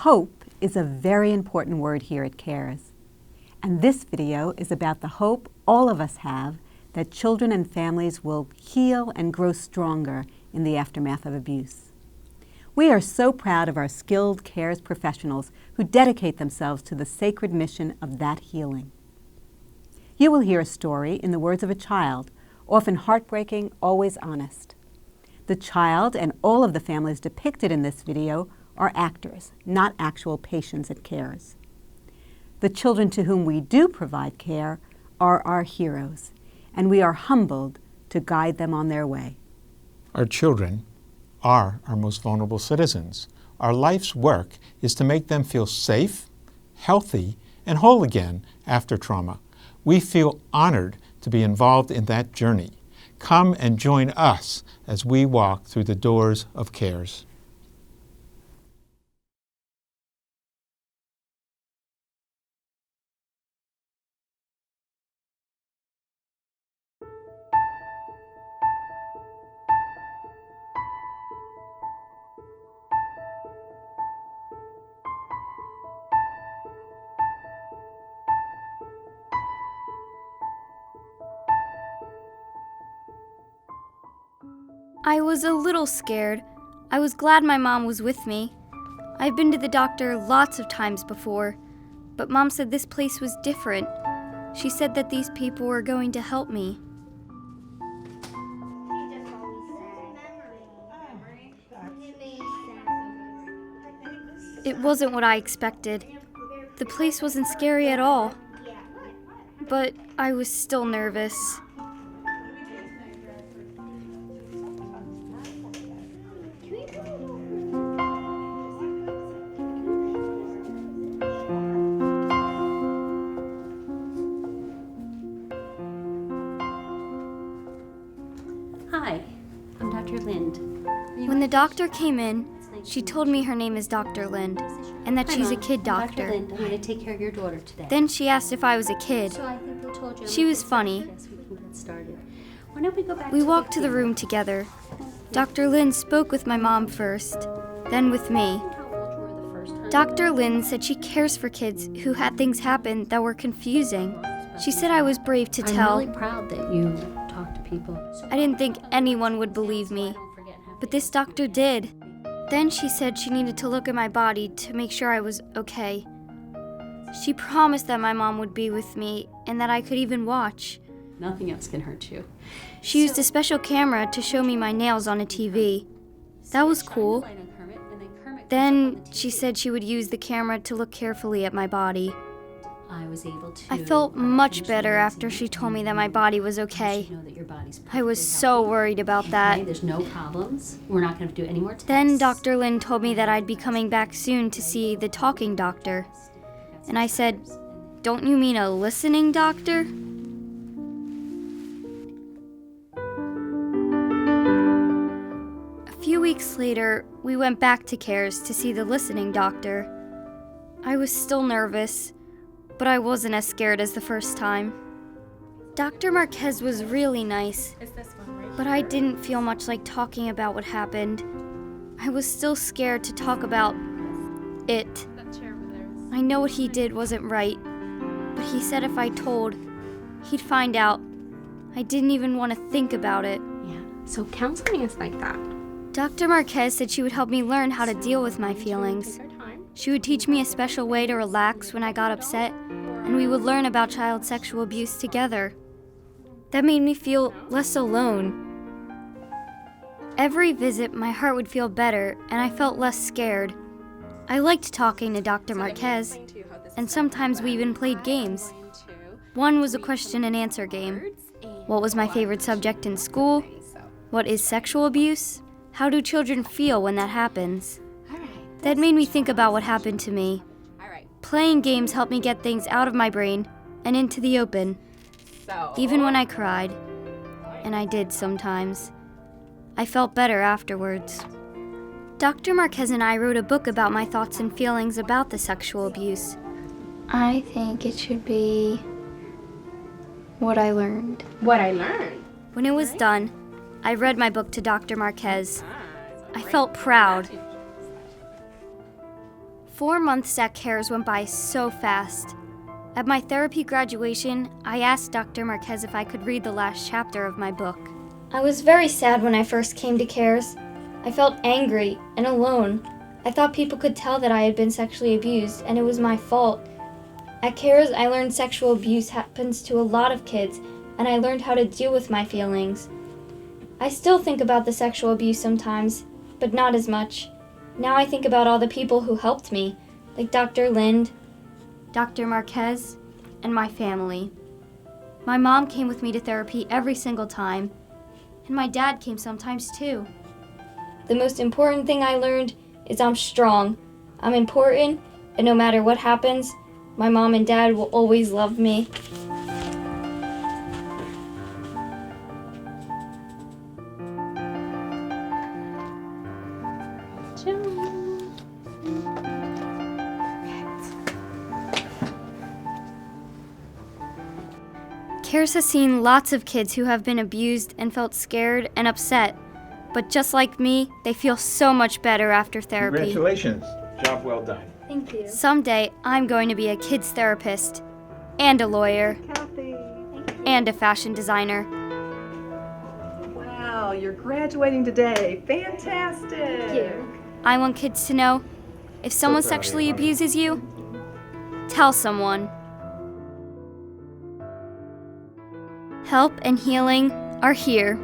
Hope is a very important word here at CARES. And this video is about the hope all of us have that children and families will heal and grow stronger in the aftermath of abuse. We are so proud of our skilled CARES professionals who dedicate themselves to the sacred mission of that healing. You will hear a story in the words of a child, often heartbreaking, always honest. The child and all of the families depicted in this video are actors, not actual patients at CARES. The children to whom we do provide care are our heroes, and we are humbled to guide them on their way. Our children are our most vulnerable citizens. Our life's work is to make them feel safe, healthy, and whole again after trauma. We feel honored to be involved in that journey. Come and join us as we walk through the doors of CARES. I was a little scared. I was glad my mom was with me. I've been to the doctor lots of times before, but Mom said this place was different. She said that these people were going to help me. It wasn't what I expected. The place wasn't scary at all, but I was still nervous. Hi, I'm Dr. Lind. When the doctor came in, she told me her name is Dr. Lind, and that she's a kid doctor. Dr. Lind, I'm going to take care of your daughter today. Then she asked if I was a kid. So I think they told you. She was funny. Yes, we can get started. Why don't we go back We to walked to the room together. Dr. Lind spoke with my mom first, then with me. How old you were the first time? Dr. Lind said she cares for kids who had things happen that were confusing. She said I was brave to tell. I'm really proud that you talk to people. I didn't think anyone would believe me, but this doctor did. Then she said she needed to look at my body to make sure I was okay. She promised that my mom would be with me and that I could even watch. Nothing else can hurt you. She used a special camera to show me my nails on a TV. That was cool. Then she said she would use the camera to look carefully at my body. I was able to. I felt much better after she told me that my body was okay. I was so worried about that. There's no problems. We're not going to do any more tests. Then Dr. Lind told me that I'd be coming back soon to see the talking doctor. And I said, "Don't you mean a listening doctor?" A few weeks later, we went back to CARES to see the listening doctor. I was still nervous, but I wasn't as scared as the first time. Dr. Marquez was really nice, but I didn't feel much like talking about what happened. I was still scared to talk about it. I know what he did wasn't right, but he said if I told, he'd find out. I didn't even want to think about it. Yeah, so counseling is like that. Dr. Marquez said she would help me learn how to deal with my feelings. She would teach me a special way to relax when I got upset, and we would learn about child sexual abuse together. That made me feel less alone. Every visit, my heart would feel better, and I felt less scared. I liked talking to Dr. Marquez, and sometimes we even played games. One was a question and answer game. What was my favorite subject in school? What is sexual abuse? How do children feel when that happens? That made me think about what happened to me. Playing games helped me get things out of my brain and into the open. Even when I cried, and I did sometimes, I felt better afterwards. Dr. Marquez and I wrote a book about my thoughts and feelings about the sexual abuse. I think it should be what I learned. What I learned? When it was done, I read my book to Dr. Marquez. I felt proud. 4 months at CARES went by so fast. At my therapy graduation, I asked Dr. Marquez if I could read the last chapter of my book. I was very sad when I first came to CARES. I felt angry and alone. I thought people could tell that I had been sexually abused, and it was my fault. At CARES, I learned sexual abuse happens to a lot of kids, and I learned how to deal with my feelings. I still think about the sexual abuse sometimes, but not as much. Now I think about all the people who helped me, like Dr. Lind, Dr. Marquez, and my family. My mom came with me to therapy every single time, and my dad came sometimes too. The most important thing I learned is I'm strong. I'm important, and no matter what happens, my mom and dad will always love me. CARES has seen lots of kids who have been abused and felt scared and upset. But just like me, they feel so much better after therapy. Congratulations. Job well done. Thank you. Someday, I'm going to be a kids therapist, and a lawyer, Kathy. and a fashion designer. Wow, you're graduating today. Fantastic. Thank you. I want kids to know, if someone sexually abuses you, tell someone. Help and healing are here.